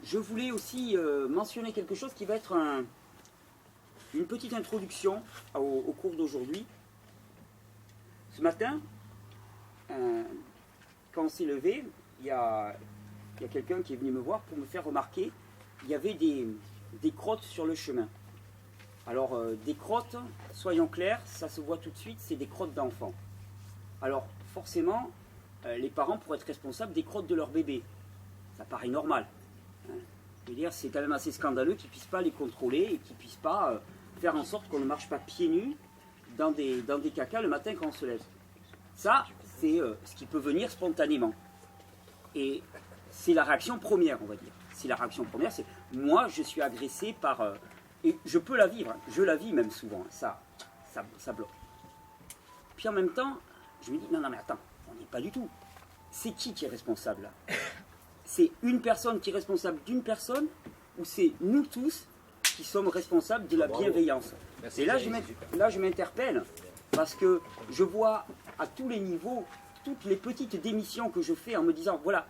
je voulais aussi mentionner quelque chose qui va être une petite introduction au cours d'aujourd'hui. Ce matin, quand on s'est levé, il y a quelqu'un qui est venu me voir pour me faire remarquer qu'il y avait des crottes sur le chemin. Alors, des crottes, soyons clairs, ça se voit tout de suite, c'est des crottes d'enfants. Alors, forcément, les parents pourraient être responsables des crottes de leur bébé. Ça paraît normal. Hein. Je veux dire, c'est quand même assez scandaleux qu'ils ne puissent pas les contrôler et qu'ils ne puissent pas faire en sorte qu'on ne marche pas pieds nus dans des cacas le matin quand on se lève. Ça, c'est ce qui peut venir spontanément. Et c'est la réaction première, on va dire. C'est la réaction première, c'est moi, je suis agressé par... et je peux la vivre, hein. Je la vis même souvent, hein. Ça bloque. Puis en même temps, je me dis, non mais attends, on n'y est pas du tout. C'est qui est responsable là? C'est une personne qui est responsable d'une personne, ou c'est nous tous qui sommes responsables de la bienveillance? Et là, je m'interpelle, parce que je vois à tous les niveaux, toutes les petites démissions que je fais en me disant, voilà,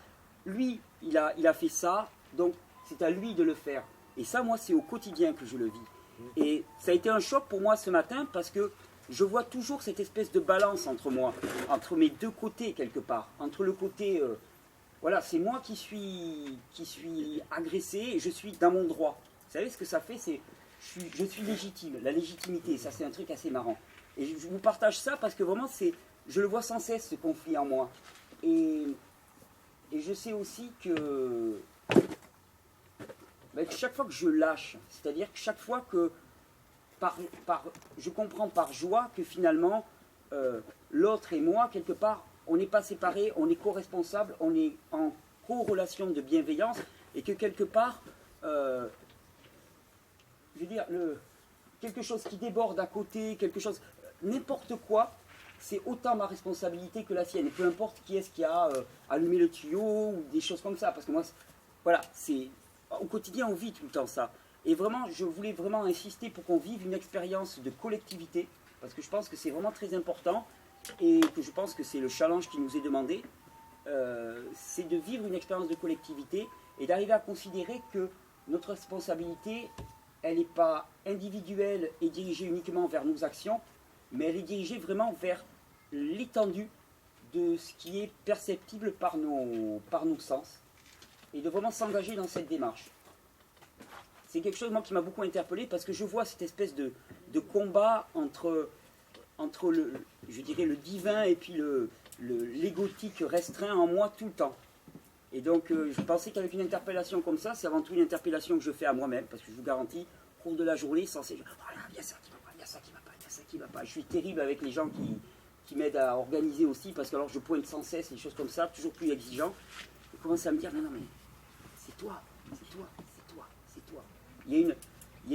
lui, il a fait ça, donc c'est à lui de le faire. Et ça, moi, c'est au quotidien que je le vis. Et ça a été un choc pour moi ce matin, parce que je vois toujours cette espèce de balance entre moi, entre mes deux côtés quelque part, entre le côté, voilà, c'est moi qui suis agressé et je suis dans mon droit. Vous savez ce que ça fait, c'est je suis légitime, la légitimité, ça c'est un truc assez marrant. Et je vous partage ça parce que vraiment, je le vois sans cesse ce conflit en moi. Et je sais aussi que chaque fois que je lâche, c'est-à-dire que chaque fois que je comprends par joie que finalement l'autre et moi, quelque part, on n'est pas séparés, on est co-responsables, on est en co-relation de bienveillance, et que quelque part, je veux dire, quelque chose qui déborde à côté, quelque chose, n'importe quoi, c'est autant ma responsabilité que la sienne. Et peu importe qui est-ce qui a allumé le tuyau ou des choses comme ça, parce que moi, voilà, au quotidien, on vit tout le temps ça. Et vraiment, je voulais vraiment insister pour qu'on vive une expérience de collectivité, parce que je pense que c'est vraiment très important, et que je pense que c'est le challenge qui nous est demandé, c'est de vivre une expérience de collectivité, et d'arriver à considérer que notre responsabilité, elle n'est pas individuelle et dirigée uniquement vers nos actions, mais elle est dirigée vraiment vers l'étendue de ce qui est perceptible par nos sens, et de vraiment s'engager dans cette démarche. C'est quelque chose, moi, qui m'a beaucoup interpellé, parce que je vois cette espèce de combat entre je dirais, le divin et puis l'égotique restreint en moi tout le temps. Et donc, je pensais qu'avec une interpellation comme ça, c'est avant tout une interpellation que je fais à moi-même, parce que je vous garantis, au cours de la journée, sans cesse, voilà, il y a ça qui va pas, il y a ça qui va pas, il y a ça qui va pas. Je suis terrible avec les gens qui m'aident à organiser aussi, parce que alors je pointe sans cesse les choses comme ça, toujours plus exigeant. Je commence à me dire, non, mais c'est toi, c'est toi, c'est toi, c'est toi. Il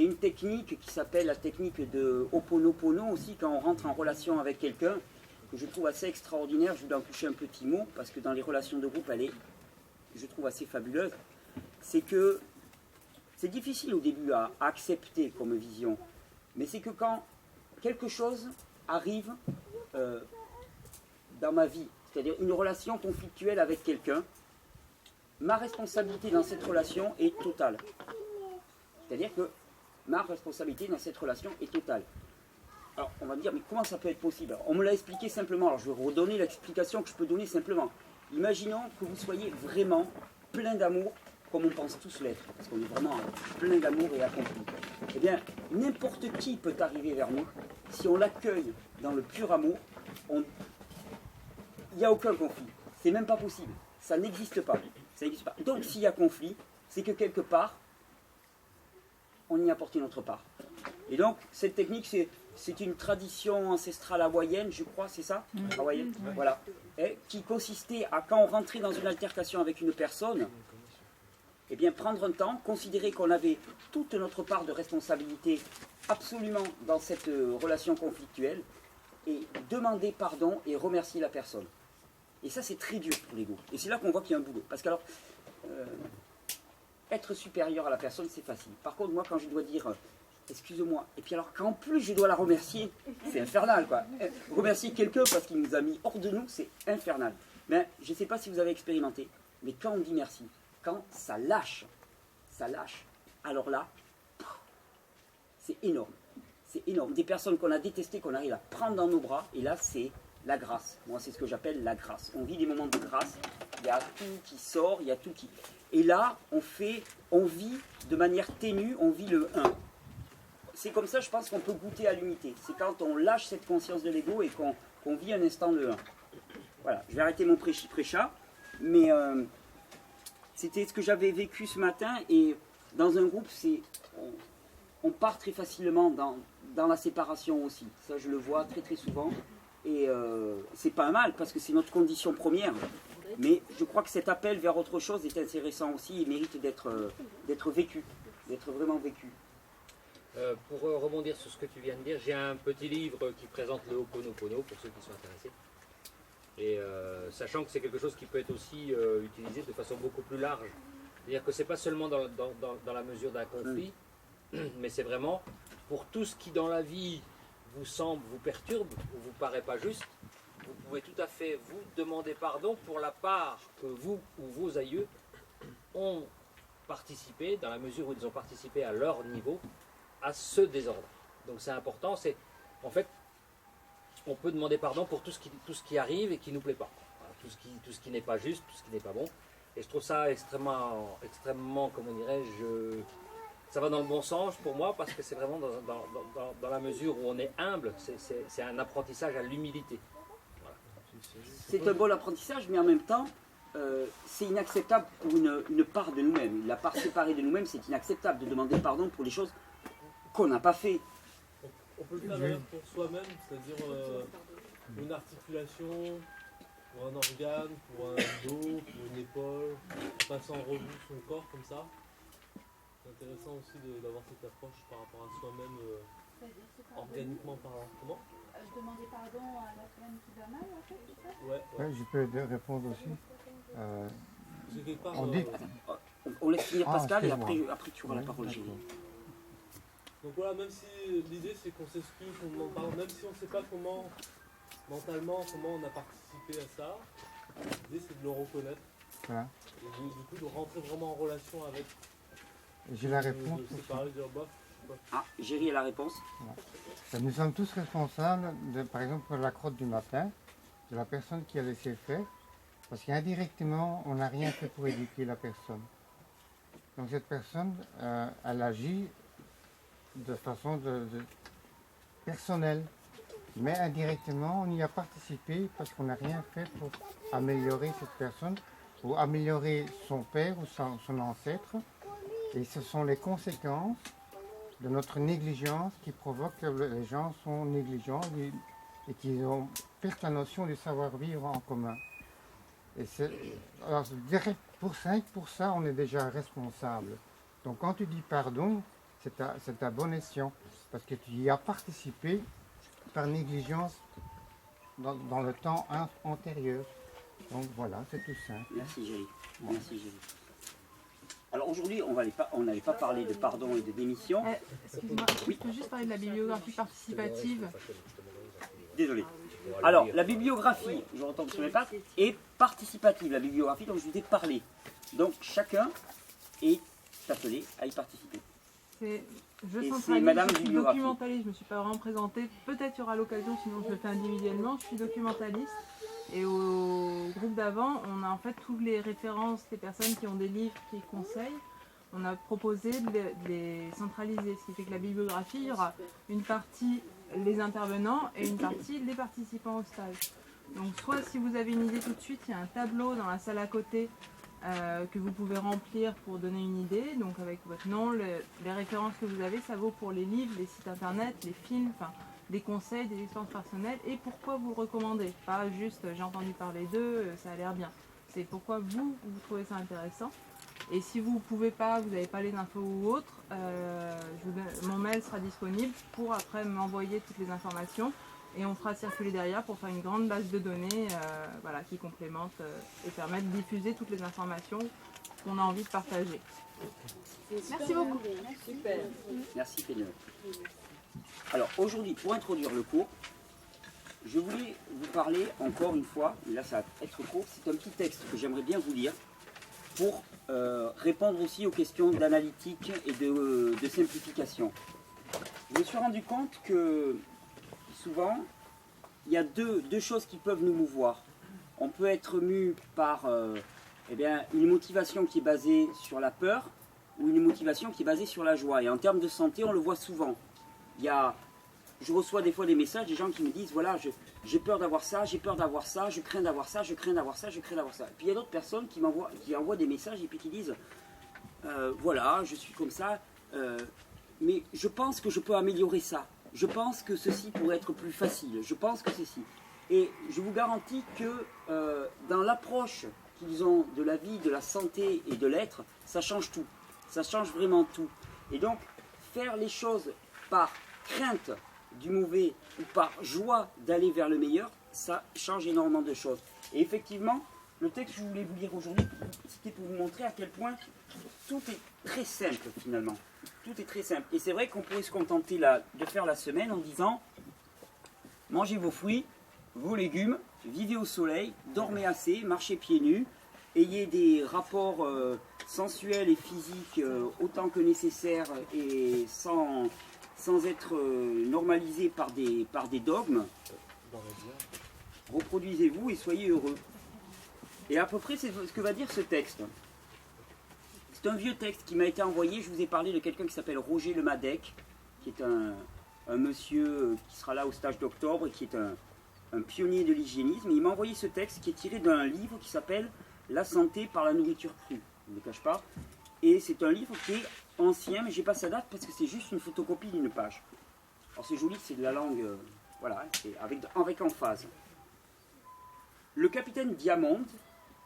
y a une technique qui s'appelle la technique de Ho'oponopono aussi, quand on rentre en relation avec quelqu'un, que je trouve assez extraordinaire. Je voulais en toucher un petit mot, parce que dans les relations de groupe, elle est, je trouve, assez fabuleuse. C'est que c'est difficile au début à accepter comme vision, mais c'est que quand quelque chose arrive dans ma vie, c'est-à-dire une relation conflictuelle avec quelqu'un, ma responsabilité dans cette relation est totale. C'est-à-dire que ma responsabilité dans cette relation est totale. Alors, on va me dire, mais comment ça peut être possible? Alors, on me l'a expliqué simplement. Alors, je vais redonner l'explication que je peux donner simplement. Imaginons que vous soyez vraiment plein d'amour, comme on pense tous l'être, parce qu'on est vraiment plein d'amour et accompli. Eh bien, n'importe qui peut arriver vers nous. Si on l'accueille dans le pur amour, il n'y a aucun conflit. C'est même pas possible. Ça n'existe pas. Ça n'existe pas. Donc, s'il y a conflit, c'est que quelque part, on y a apporté notre part. Et donc, cette technique, c'est une tradition ancestrale hawaïenne, je crois, c'est ça? Hawaïenne, voilà. Et qui consistait à, quand on rentrait dans une altercation avec une personne, eh bien, prendre un temps, considérer qu'on avait toute notre part de responsabilité absolument dans cette relation conflictuelle, et demander pardon et remercier la personne. Et ça, c'est très dur pour l'ego. Et c'est là qu'on voit qu'il y a un boulot. Parce qu'alors, être supérieur à la personne, c'est facile. Par contre, moi, quand je dois dire excuse-moi, et puis alors qu'en plus je dois la remercier, c'est infernal, quoi. Remercier quelqu'un parce qu'il nous a mis hors de nous, c'est infernal. Mais je ne sais pas si vous avez expérimenté, mais quand on dit merci, quand ça lâche, ça lâche. Alors là, c'est énorme. C'est énorme. Des personnes qu'on a détestées, qu'on arrive à prendre dans nos bras, et là, c'est la grâce. Moi, c'est ce que j'appelle la grâce. On vit des moments de grâce, il y a tout qui sort, il y a tout qui... Et là, on vit de manière ténue, on vit le 1. C'est comme ça, je pense qu'on peut goûter à l'unité. C'est quand on lâche cette conscience de l'ego et qu'on vit un instant le 1. Voilà, je vais arrêter mon prêcha, mais c'était ce que j'avais vécu ce matin, et dans un groupe, on part très facilement dans la séparation aussi. Ça, je le vois très très souvent, et c'est pas un mal, parce que c'est notre condition première. Mais je crois que cet appel vers autre chose est intéressant aussi, et mérite d'être vécu, d'être vraiment vécu. Pour rebondir sur ce que tu viens de dire, j'ai un petit livre qui présente le Ho'oponopono pour ceux qui sont intéressés. Et sachant que c'est quelque chose qui peut être aussi utilisé de façon beaucoup plus large. C'est-à-dire que ce n'est pas seulement dans la mesure d'un conflit, mais c'est vraiment pour tout ce qui dans la vie vous semble, vous perturbe, ou vous paraît pas juste, vous pouvez tout à fait vous demander pardon pour la part que vous ou vos aïeux ont participé, dans la mesure où ils ont participé à leur niveau, à ce désordre. Donc c'est important, c'est en fait on peut demander pardon pour tout ce qui arrive et qui ne nous plaît pas. Voilà, tout ce qui n'est pas juste, tout ce qui n'est pas bon. Et je trouve ça extrêmement, comment dirais-je, ça va dans le bon sens pour moi, parce que c'est vraiment dans la mesure où on est humble, c'est un apprentissage à l'humilité. Voilà. C'est un bon apprentissage, mais en même temps, c'est inacceptable pour une part de nous-mêmes. La part séparée de nous-mêmes, c'est inacceptable de demander pardon pour les choses qu'on n'a pas fait. On peut le faire d'ailleurs pour soi-même, c'est-à-dire une articulation, pour un organe, pour un dos, pour une épaule, passer en revue son corps comme ça. C'est intéressant aussi d'avoir cette approche par rapport à soi-même, organiquement parlant. Comment Demander pardon à la personne qui va mal, en fait, c'est ça? Ouais, je peux répondre aussi. Part, on dit... On laisse finir Pascal et après tu auras la parole. Donc voilà, même si l'idée c'est qu'on s'excuse, qu'on demande pardon, même si on ne sait pas comment, mentalement, comment on a participé à ça, l'idée c'est de le reconnaître. Voilà. Et du coup de rentrer vraiment en relation avec. J'ai la réponse. De séparer, de dire, bof, Ah, Géry a la réponse. Voilà. Nous sommes tous responsables, par exemple, pour la crotte du matin, de la personne qui a laissé faire, parce qu'indirectement, on n'a rien fait pour éduquer la personne. Donc cette personne, elle agit de façon personnelle, mais indirectement, on y a participé parce qu'on n'a rien fait pour améliorer cette personne, ou améliorer son père ou son ancêtre. Et ce sont les conséquences de notre négligence qui provoquent que les gens sont négligents et qui ont perdu la notion du savoir-vivre en commun. Et alors, je dirais pour ça, on est déjà responsable. Donc quand tu dis pardon, c'est à bon escient, parce que tu y as participé par négligence dans le temps antérieur. Donc voilà, c'est tout simple. Merci Géry. Merci Géry. Alors aujourd'hui, on n'allait pas parler de pardon et de démission. Excuse-moi, Oui. je peux juste parler de la bibliographie participative. Désolé. Alors, la bibliographie, je retombe sur mes pattes, est participative, la bibliographie dont je vous ai parlé. Donc chacun est appelé à y participer. Je Et centralise, c'est Madame je suis bibliographie. documentaliste, je ne me suis pas vraiment présentée. Peut-être il y aura l'occasion, sinon je le fais individuellement. Je suis documentaliste. Et au groupe d'avant, on a en fait toutes les références des personnes qui ont des livres qui conseillent. On a proposé de les centraliser, ce qui fait que la bibliographie, il y aura une partie les intervenants et une partie les participants au stage. Donc soit si vous avez une idée tout de suite, il y a un tableau dans la salle à côté que vous pouvez remplir pour donner une idée, donc avec votre nom, les références que vous avez, ça vaut pour les livres, les sites internet, les films, enfin des conseils, des expériences personnelles et pourquoi vous le recommandez. Pas juste j'ai entendu parler d'eux, ça a l'air bien. C'est pourquoi vous trouvez ça intéressant. Et si vous ne pouvez pas, vous n'avez pas les infos ou autres, mon mail sera disponible pour après m'envoyer toutes les informations et on fera circuler derrière pour faire une grande base de données voilà, qui complémente et permet de diffuser toutes les informations qu'on a envie de partager. Merci beaucoup. Super. Merci Pénélope. Alors aujourd'hui, pour introduire le cours, je voulais vous parler encore une fois, et là ça va être court, c'est un petit texte que j'aimerais bien vous lire. pour répondre aussi aux questions d'analytique et de simplification. Je me suis rendu compte que souvent, il y a deux choses qui peuvent nous mouvoir. On peut être mu par une motivation qui est basée sur la peur ou une motivation qui est basée sur la joie. Et en termes de santé, on le voit souvent. Je reçois des fois des messages des gens qui me disent voilà, j'ai peur d'avoir ça, j'ai peur d'avoir ça, je crains d'avoir ça, je crains d'avoir ça, je crains d'avoir ça. Et puis il y a d'autres personnes qui envoient des messages et puis qui disent voilà, je suis comme ça, mais je pense que je peux améliorer ça. Je pense que ceci pourrait être plus facile. Je pense que ceci. Et je vous garantis que dans l'approche qu'ils ont de la vie, de la santé et de l'être, ça change tout. Ça change vraiment tout. Et donc, faire les choses par crainte du mauvais ou par joie d'aller vers le meilleur, ça change énormément de choses. Et effectivement, le texte que je voulais vous lire aujourd'hui, c'était pour vous montrer à quel point tout est très simple finalement. Tout est très simple. Et c'est vrai qu'on pourrait se contenter de faire la semaine en disant mangez vos fruits, vos légumes, vivez au soleil, dormez assez, marchez pieds nus, ayez des rapports sensuels et physiques autant que nécessaire et sans être normalisés par des dogmes. Reproduisez-vous et soyez heureux. Et à peu près c'est ce que va dire ce texte. C'est un vieux texte qui m'a été envoyé. Je vous ai parlé de quelqu'un qui s'appelle Roger Lemadec, qui est un monsieur qui sera là au stage d'octobre et qui est un pionnier de l'hygiénisme. Il m'a envoyé ce texte qui est tiré d'un livre qui s'appelle La santé par la nourriture crue. Je ne le cache pas. Et c'est un livre qui est ancien, mais je n'ai pas sa date parce que c'est juste une photocopie d'une page. Alors c'est joli, c'est de la langue, voilà, c'est avec emphase. Le capitaine Diamond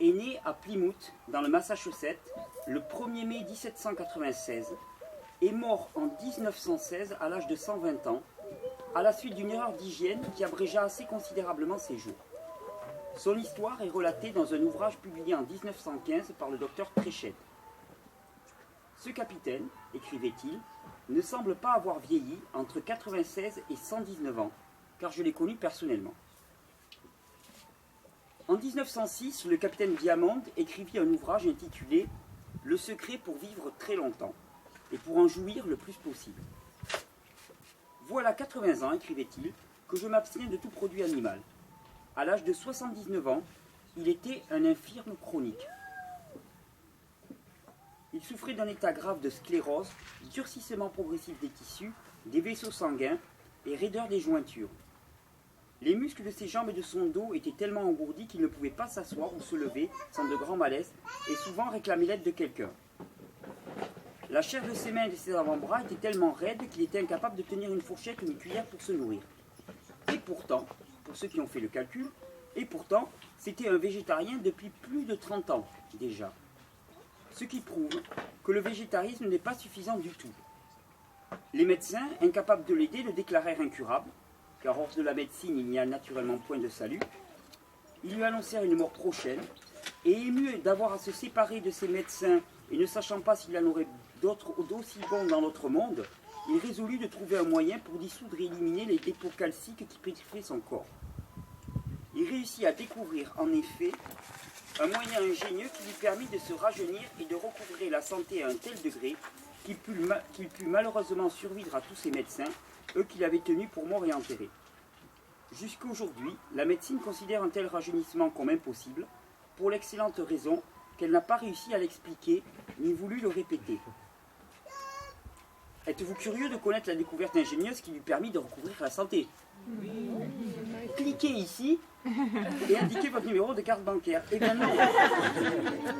est né à Plymouth, dans le Massachusetts, le 1er mai 1796, et mort en 1916 à l'âge de 120 ans, à la suite d'une erreur d'hygiène qui abrégea assez considérablement ses jours. Son histoire est relatée dans un ouvrage publié en 1915 par le docteur Tréchet. Ce capitaine, écrivait-il, ne semble pas avoir vieilli entre 96 et 119 ans, car je l'ai connu personnellement. En 1906, le capitaine Diamond écrivit un ouvrage intitulé « Le secret pour vivre très longtemps et pour en jouir le plus possible ». Voilà 80 ans, écrivait-il, que je m'abstiens de tout produit animal. À l'âge de 79 ans, il était un infirme chronique. Il souffrait d'un état grave de sclérose, durcissement progressif des tissus, des vaisseaux sanguins et raideur des jointures. Les muscles de ses jambes et de son dos étaient tellement engourdis qu'il ne pouvait pas s'asseoir ou se lever sans de grands malaises et souvent réclamer l'aide de quelqu'un. La chair de ses mains et de ses avant-bras était tellement raide qu'il était incapable de tenir une fourchette ou une cuillère pour se nourrir. Et pourtant, pour ceux qui ont fait le calcul, c'était un végétarien depuis plus de 30 ans déjà. Ce qui prouve que le végétarisme n'est pas suffisant du tout. Les médecins, incapables de l'aider, le déclarèrent incurable, car hors de la médecine, il n'y a naturellement point de salut. Ils lui annoncèrent une mort prochaine, et ému d'avoir à se séparer de ses médecins et ne sachant pas s'il y en aurait d'autres d'aussi bons dans notre monde, il résolut de trouver un moyen pour dissoudre et éliminer les dépôts calciques qui pétrifiaient son corps. Il réussit à découvrir en effet un moyen ingénieux qui lui permit de se rajeunir et de recouvrer la santé à un tel degré qu'il put malheureusement survivre à tous ses médecins, eux qui l'avaient tenu pour mort et enterré. Jusqu'à aujourd'hui, la médecine considère un tel rajeunissement comme impossible, pour l'excellente raison qu'elle n'a pas réussi à l'expliquer, ni voulu le répéter. Êtes-vous curieux de connaître la découverte ingénieuse qui lui permit de recouvrir la santé ? Oui. Cliquez ici et indiquez votre numéro de carte bancaire. Eh bien non.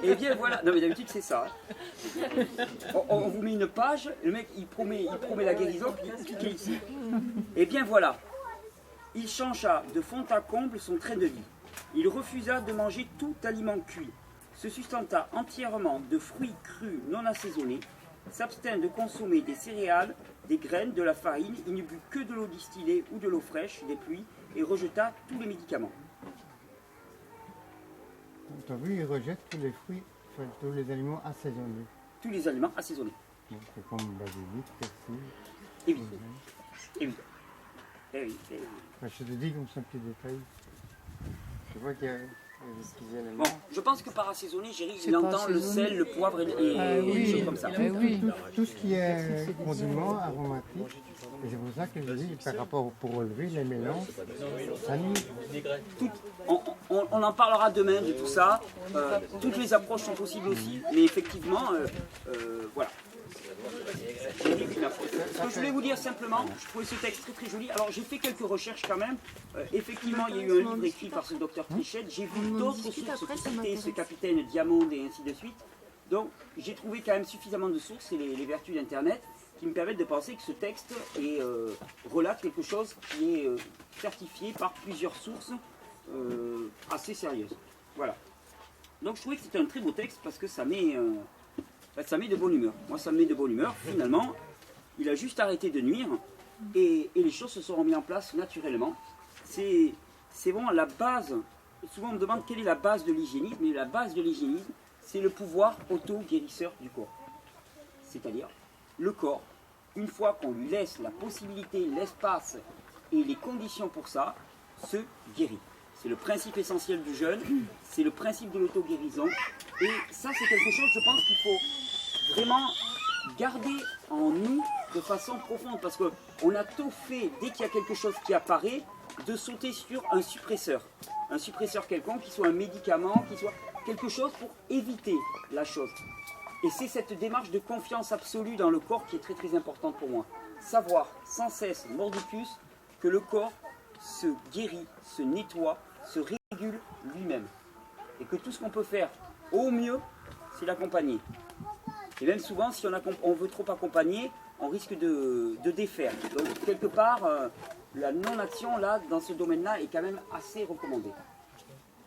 Eh bien voilà. Non mais d'habitude c'est ça. On vous met une page, le mec il promet la guérison, puis cliquez ici. Eh bien voilà. Il changea de fond à comble son train de vie. Il refusa de manger tout aliment cuit, se sustenta entièrement de fruits crus non assaisonnés, s'abstint de consommer des céréales, des graines, de la farine, il ne but que de l'eau distillée ou de l'eau fraîche des pluies et rejeta tous les médicaments. Tu as vu, il rejette tous les fruits, enfin, tous les aliments assaisonnés. Tous les aliments assaisonnés. Donc, c'est comme basilic, persil. Et oui. Et oui. Et oui. Et oui. Enfin, je te dis comme ça un petit détail. Je vois qu'il y a petits éléments. Bon, je pense que par assaisonner, Géry, C'est il pas entend le assaisonné. sel, le poivre et des choses comme ça. Oui. Tout ce qui est condiment aromatique, et c'est pour ça que je dis, par rapport pour relever les mélanges, ça nuit. On en parlera demain de tout ça. Toutes les approches sont possibles aussi, mais effectivement, voilà. Ce que je voulais vous dire simplement, je trouvais ce texte très très joli. Alors j'ai fait quelques recherches quand même. Effectivement, il y a eu un livre écrit par ce docteur Trichette. J'ai vu d'autres sources qui citaient ce capitaine Diamond et ainsi de suite. Donc j'ai trouvé quand même suffisamment de sources et les vertus d'Internet qui me permettent de penser que ce texte relate quelque chose qui est certifié par plusieurs sources assez sérieuses. Voilà. Donc je trouvais que c'était un très beau texte parce que ça met de bonne humeur. Moi, ça me met de bonne humeur. Finalement, il a juste arrêté de nuire et les choses se sont remises en place naturellement. C'est vraiment la base. Souvent, on me demande quelle est la base de l'hygiénisme. Et la base de l'hygiénisme, c'est le pouvoir auto-guérisseur du corps. C'est-à-dire, le corps, une fois qu'on lui laisse la possibilité, l'espace et les conditions pour ça, se guérit. C'est le principe essentiel du jeûne, c'est le principe de l'auto-guérison. Et ça, c'est quelque chose, je pense, qu'il faut vraiment garder en nous de façon profonde. Parce qu'on a tôt fait, dès qu'il y a quelque chose qui apparaît, de sauter sur un suppresseur. Un suppresseur quelconque, qui soit un médicament, qui soit quelque chose pour éviter la chose. Et c'est cette démarche de confiance absolue dans le corps qui est très très importante pour moi. Savoir sans cesse, mordicus, que le corps se guérit, se nettoie, se régule lui-même. Et que tout ce qu'on peut faire au mieux, c'est l'accompagner. Et même souvent, si on veut trop accompagner, on risque de défaire. Donc quelque part, la non-action là, dans ce domaine-là, est quand même assez recommandée.